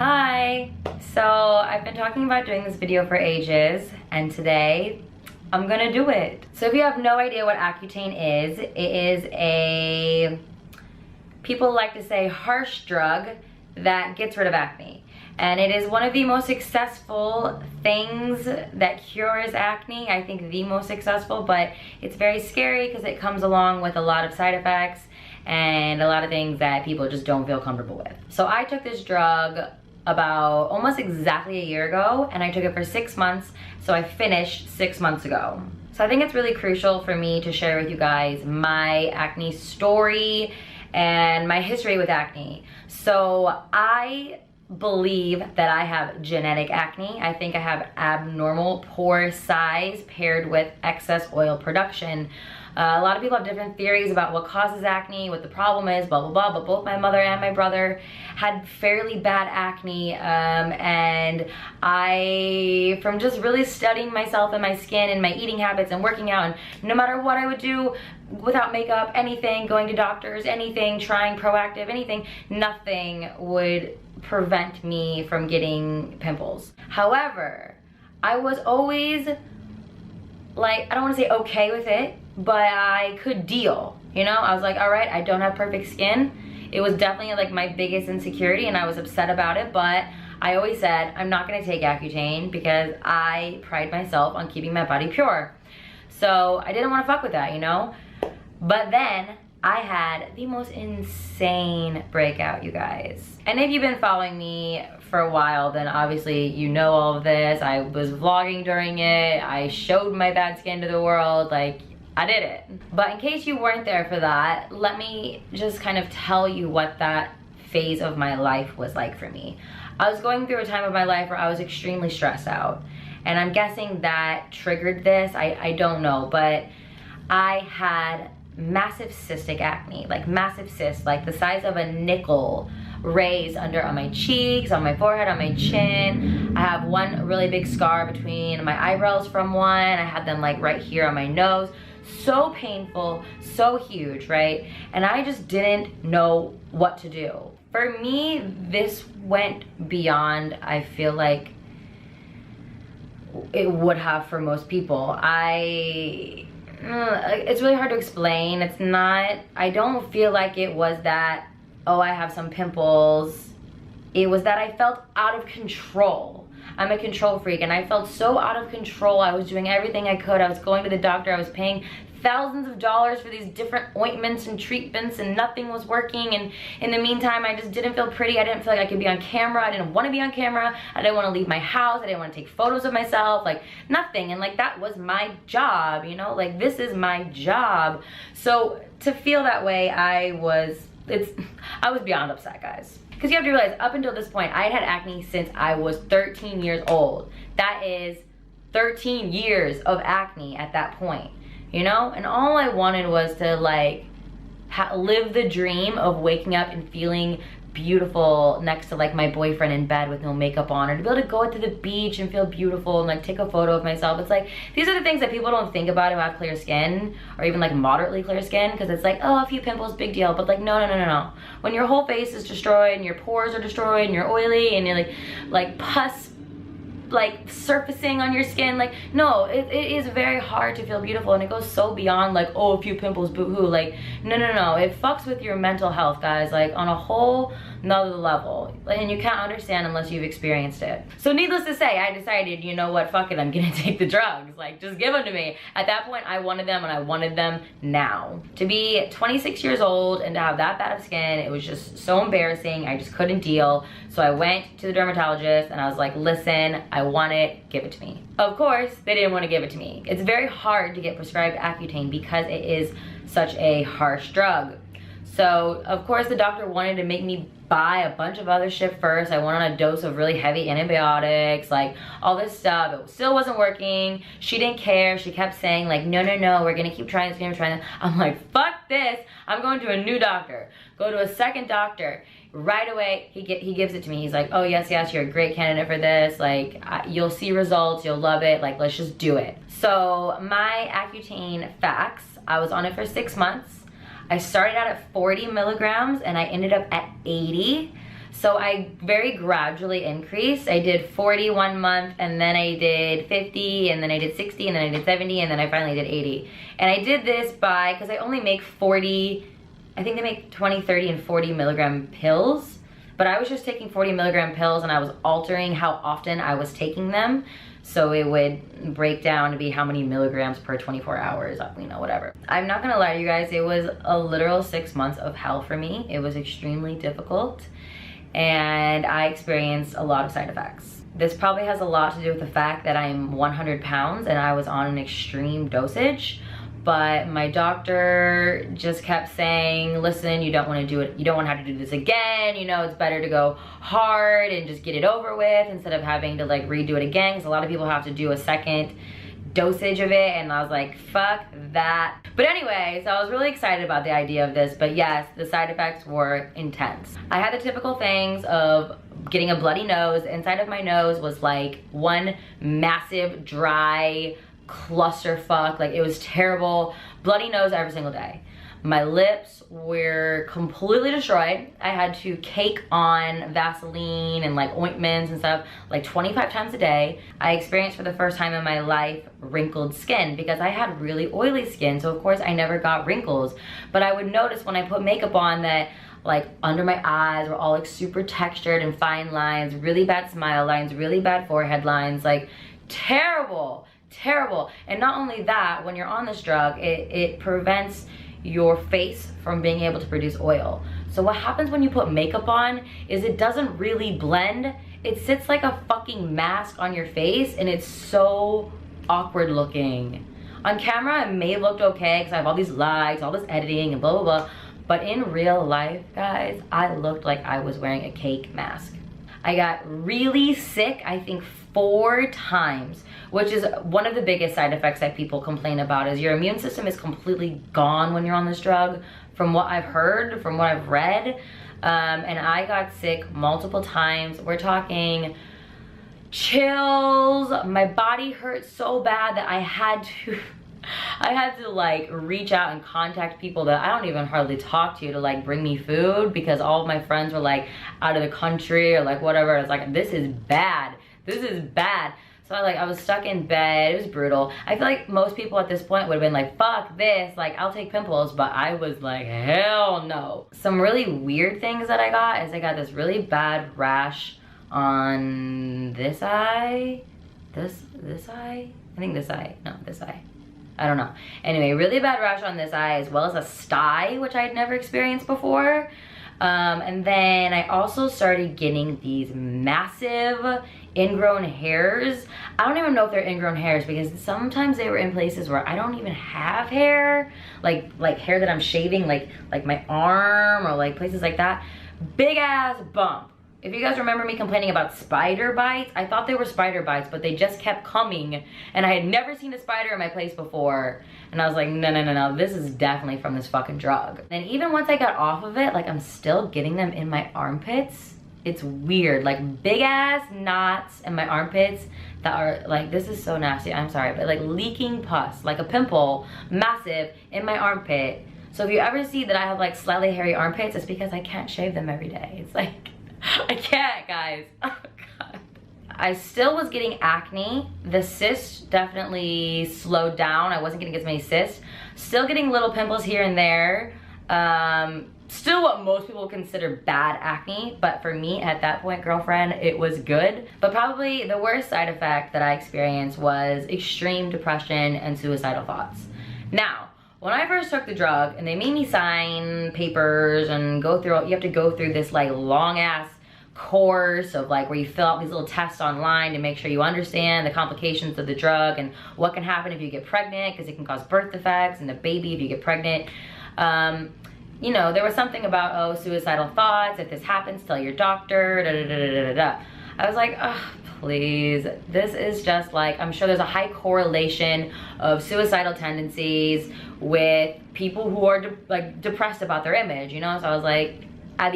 Hi! So I've been talking about doing this video for ages, and today I'm gonna do it. So if you have no idea what Accutane is, it is a, people like to say, harsh drug that gets rid of acne. And it is one of the most successful things that cures acne. I think the most successful, but it's very scary because it comes along with a lot of side effects and a lot of things that people just don't feel comfortable with. So I took this drug about almost exactly a year ago, and I took it for 6 months, so I finished 6 months ago. So I think it's really crucial for me to share with you guys my acne story and my history with acne. So I believe that I have genetic acne. I think I have abnormal pore size paired with excess oil production. A lot of people have different theories about what causes acne, what the problem is, blah, blah, blah, but both my mother and my brother had fairly bad acne, and I, from just really studying myself and my skin and my eating habits and working out, and no matter what I would do, without makeup, anything, going to doctors, anything, trying proactive, anything, nothing would prevent me from getting pimples. However, I was always, like, I don't want to say okay with it, but I could deal, you know? I was like, all right, I don't have perfect skin. It was definitely like my biggest insecurity, and I was upset about it, but I always said, I'm not gonna take Accutane because I pride myself on keeping my body pure. So I didn't wanna fuck with that, you know? But then I had the most insane breakout, you guys. And if you've been following me for a while, then obviously you know all of this. I was vlogging during it. I showed my bad skin to the world. Like, I did it. But in case you weren't there for that, let me just kind of tell you what that phase of my life was like for me. I was going through a time of my life where I was extremely stressed out. And I'm guessing that triggered this. I don't know, but I had massive cystic acne, like massive cysts, like the size of a nickel, raised under on my cheeks, on my forehead, on my chin. I have one really big scar between my eyebrows from one. I had them like right here on my nose. So painful, so huge, right? And I just didn't know what to do. For me, this went beyond, I feel like, it would have for most people. It's really hard to explain. It's not, I don't feel like it was that, oh, I have some pimples. It was that I felt out of control. I'm a control freak, and I felt so out of control. I was doing everything I could. I was going to the doctor. I was paying thousands of dollars for these different ointments and treatments, and nothing was working. And in the meantime, I just didn't feel pretty. I didn't feel like I could be on camera. I didn't want to be on camera. I didn't want to leave my house. I didn't want to take photos of myself, like nothing. And like, that was my job, you know, like this is my job. So to feel that way, I was beyond upset, guys. Because you have to realize, up until this point, I had acne since I was 13 years old. That is 13 years of acne at that point, you know? And all I wanted was to like live the dream of waking up and feeling beautiful next to like my boyfriend in bed with no makeup on, or to be able to go to the beach and feel beautiful and like take a photo of myself. It's like, these are the things that people don't think about who have clear skin, or even like moderately clear skin, because it's like, oh, a few pimples, big deal. But like, no. When your whole face is destroyed and your pores are destroyed and you're oily and you're like pus like surfacing on your skin, like, no, it is very hard to feel beautiful, and it goes so beyond like, oh, a few pimples, boo-hoo. Like, no, it fucks with your mental health, guys, like on a whole nother level, and you can't understand unless you've experienced it. So needless to say, I decided, you know what, fuck it, I'm gonna take the drugs, like just give them to me. At that point, I wanted them, and I wanted them now. To be 26 years old and to have that bad of skin, it was just so embarrassing. I just couldn't deal. So I went to the dermatologist and I was like, listen, I want it, give it to me. Of course, they didn't want to give it to me. It's very hard to get prescribed Accutane because it is such a harsh drug. So of course the doctor wanted to make me buy a bunch of other shit first. I went on a dose of really heavy antibiotics, like all this stuff. It still wasn't working. She didn't care. She kept saying like, no, we're gonna keep trying this, we're gonna try that. I'm like, fuck this. I'm going to a new doctor. Go to a second doctor. Right away, he gives it to me. He's like, oh yes, you're a great candidate for this. Like, you'll see results, you'll love it. Like, let's just do it. So my Accutane facts, I was on it for 6 months. I started out at 40 milligrams and I ended up at 80. So I very gradually increased. I did 40 one month, and then I did 50, and then I did 60, and then I did 70, and then I finally did 80. And I did this because I only make 40, I think they make 20, 30, and 40 milligram pills. But I was just taking 40 milligram pills, and I was altering how often I was taking them. So it would break down to be how many milligrams per 24 hours, you know, whatever. I'm not gonna lie to you guys, it was a literal 6 months of hell for me. It was extremely difficult, and I experienced a lot of side effects. This probably has a lot to do with the fact that I'm 100 pounds and I was on an extreme dosage. But my doctor just kept saying, listen, you don't want to do it, you don't want to have to do this again, you know, it's better to go hard and just get it over with instead of having to like redo it again, because a lot of people have to do a second dosage of it, and I was like, fuck that. But anyway, so I was really excited about the idea of this, but yes, the side effects were intense. I had the typical things of getting a bloody nose. The inside of my nose was like one massive dry clusterfuck. Like, it was terrible. Bloody nose every single day. My lips were completely destroyed. I had to cake on Vaseline and like ointments and stuff like 25 times a day. I experienced for the first time in my life wrinkled skin because I had really oily skin, so of course I never got wrinkles. But I would notice when I put makeup on that like under my eyes were all like super textured and fine lines, really bad smile lines, really bad forehead lines, like terrible. And not only that, when you're on this drug, it prevents your face from being able to produce oil. So what happens when you put makeup on is it doesn't really blend. It sits like a fucking mask on your face, and it's so awkward looking. On camera, it may have looked okay because I have all these lights, all this editing, and blah, blah, blah. But in real life, guys, I looked like I was wearing a cake mask. I got really sick, I think 4 times, which is one of the biggest side effects that people complain about, is your immune system is completely gone when you're on this drug, from what I've heard, from what I've read. And I got sick multiple times. We're talking chills. My body hurt so bad that I had to like reach out and contact people that I don't even hardly talk to like bring me food, because all of my friends were like out of the country or like whatever. It's like, this is bad. So I was stuck in bed. It was brutal. I feel like most people at this point would have been like, fuck this, like I'll take pimples, but I was like, hell no. Some really weird things that I got is I got this really bad rash on this eye. This eye? I think this eye. No, this eye. I don't know. Anyway, really bad rash on this eye, as well as a sty, which I had never experienced before. And then I also started getting these massive ingrown hairs. I don't even know if they're ingrown hairs, because sometimes they were in places where I don't even have hair, like hair that I'm shaving, like my arm or like places like that. Big ass bump. If you guys remember me complaining about spider bites, I thought they were spider bites, but they just kept coming, and I had never seen a spider in my place before. And I was like, no, this is definitely from this fucking drug. And even once I got off of it, like I'm still getting them in my armpits. It's weird, like big ass knots in my armpits that are like, this is so nasty, I'm sorry, but like leaking pus, like a pimple, massive in my armpit. So if you ever see that I have like slightly hairy armpits, it's because I can't shave them every day. It's like, I can't, guys. Oh God. I still was getting acne. The cysts definitely slowed down. I wasn't getting as many cysts. Still getting little pimples here and there. Still what most people consider bad acne, but for me at that point, girlfriend, it was good. But probably the worst side effect that I experienced was extreme depression and suicidal thoughts. Now, when I first took the drug and they made me sign papers and go through, you have to go through this like long ass course of like where you fill out these little tests online to make sure you understand the complications of the drug and what can happen if you get pregnant, because it can cause birth defects and a baby if you get pregnant. You know, there was something about, oh, suicidal thoughts, if this happens, tell your doctor, da da da da da da. I was like, oh, please, this is just like, I'm sure there's a high correlation of suicidal tendencies with people who are depressed about their image, you know? So I was like, I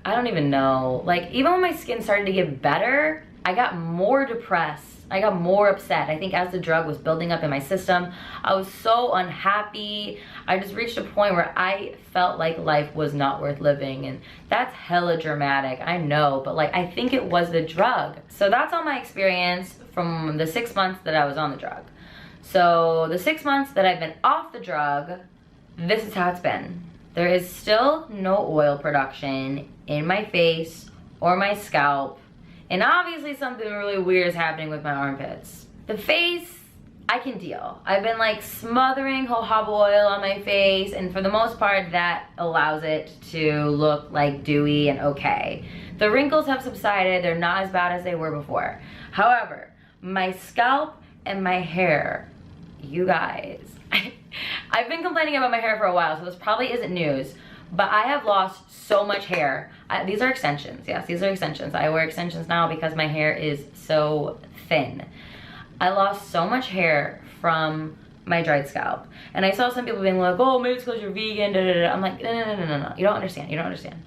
don't even know. Like, even when my skin started to get better, I got more depressed. I got more upset. I think as the drug was building up in my system, I was so unhappy. I just reached a point where I felt like life was not worth living. And that's hella dramatic, I know, but like I think it was the drug. So that's all my experience from the 6 months that I was on the drug. So the 6 months that I've been off the drug, this is how it's been. There is still no oil production in my face or my scalp. And obviously something really weird is happening with my armpits. The face, I can deal. I've been like smothering jojoba oil on my face, and for the most part that allows it to look like dewy and okay. The wrinkles have subsided, they're not as bad as they were before. However, my scalp and my hair, you guys, I've been complaining about my hair for a while, so this probably isn't news, but I have lost so much hair. These are extensions, yes, these are extensions. I wear extensions now because my hair is so thin. I lost so much hair from my dried scalp. And I saw some people being like, oh, maybe it's because you're vegan, da, da, da. I'm like, no. You don't understand, you don't understand.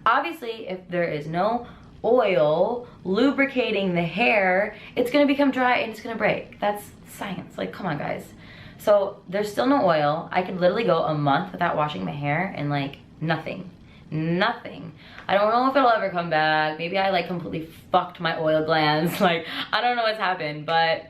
Obviously, if there is no oil lubricating the hair, it's gonna become dry and it's gonna break. That's science, like, come on, guys. So there's still no oil. I could literally go a month without washing my hair and like nothing. I don't know if it'll ever come back. Maybe I like completely fucked my oil glands. Like, I don't know what's happened, but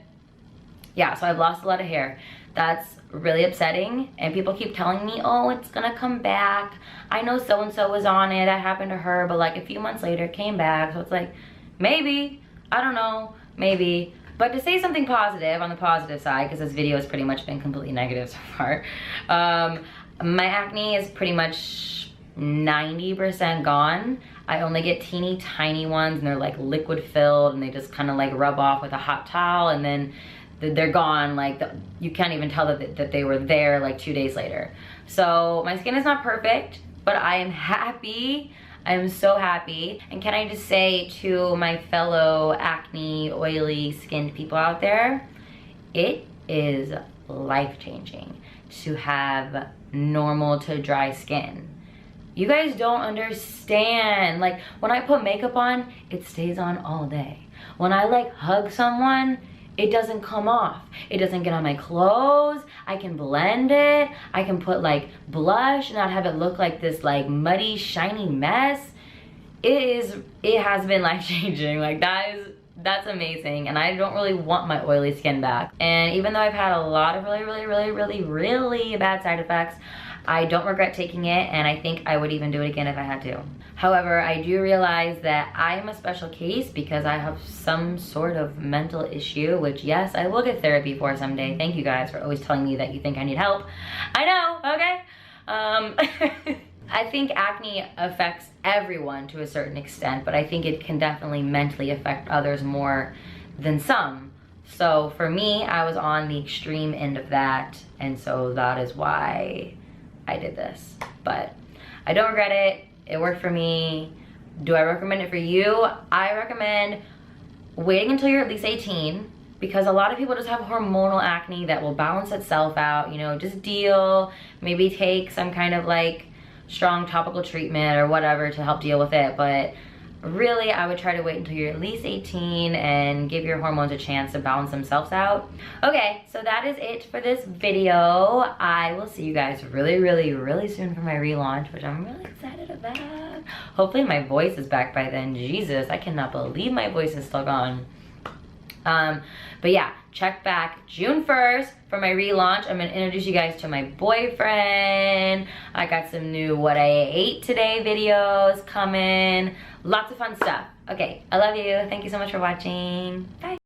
yeah, so I've lost a lot of hair. That's really upsetting, and people keep telling me, oh, it's gonna come back. I know so-and-so was on it, that happened to her, but like a few months later it came back. So it's like, maybe, I don't know, maybe. But to say something positive on the positive side, because this video has pretty much been completely negative so far, my acne is pretty much 90% gone. I only get teeny tiny ones, and they're like liquid filled, and they just kind of like rub off with a hot towel, and then they're gone. Like you can't even tell that they were there like 2 days later. So my skin is not perfect, but I am happy. I am so happy. And can I just say to my fellow acne, oily skinned people out there, it is life-changing to have normal to dry skin. You guys don't understand. Like, when I put makeup on, it stays on all day. When I like hug someone, it doesn't come off. It doesn't get on my clothes. I can blend it. I can put like blush and not have it look like this like shiny mess. It has been life-changing. Like, that's amazing. And I don't really want my oily skin back. And even though I've had a lot of really bad side effects, I don't regret taking it, and I think I would even do it again if I had to. However, I do realize that I am a special case because I have some sort of mental issue, which yes, I will get therapy for someday. Thank you guys for always telling me that you think I need help. I know, okay? I think acne affects everyone to a certain extent, but I think it can definitely mentally affect others more than some. So for me, I was on the extreme end of that, and so that is why I did this. But I don't regret it. It worked for me. Do I recommend it for you? I recommend waiting until you're at least 18, because a lot of people just have hormonal acne that will balance itself out. You know, just deal, maybe take some kind of like strong topical treatment or whatever to help deal with it. But really, I would try to wait until you're at least 18 and give your hormones a chance to balance themselves out. Okay, so that is it for this video. I will see you guys really soon for my relaunch, which I'm really excited about. Hopefully my voice is back by then. Jesus, I cannot believe my voice is still gone. But yeah, check back June 1st for my relaunch. I'm gonna introduce you guys to my boyfriend. I got some new what I ate today videos coming. Lots of fun stuff. Okay, I love you. Thank you so much for watching. Bye.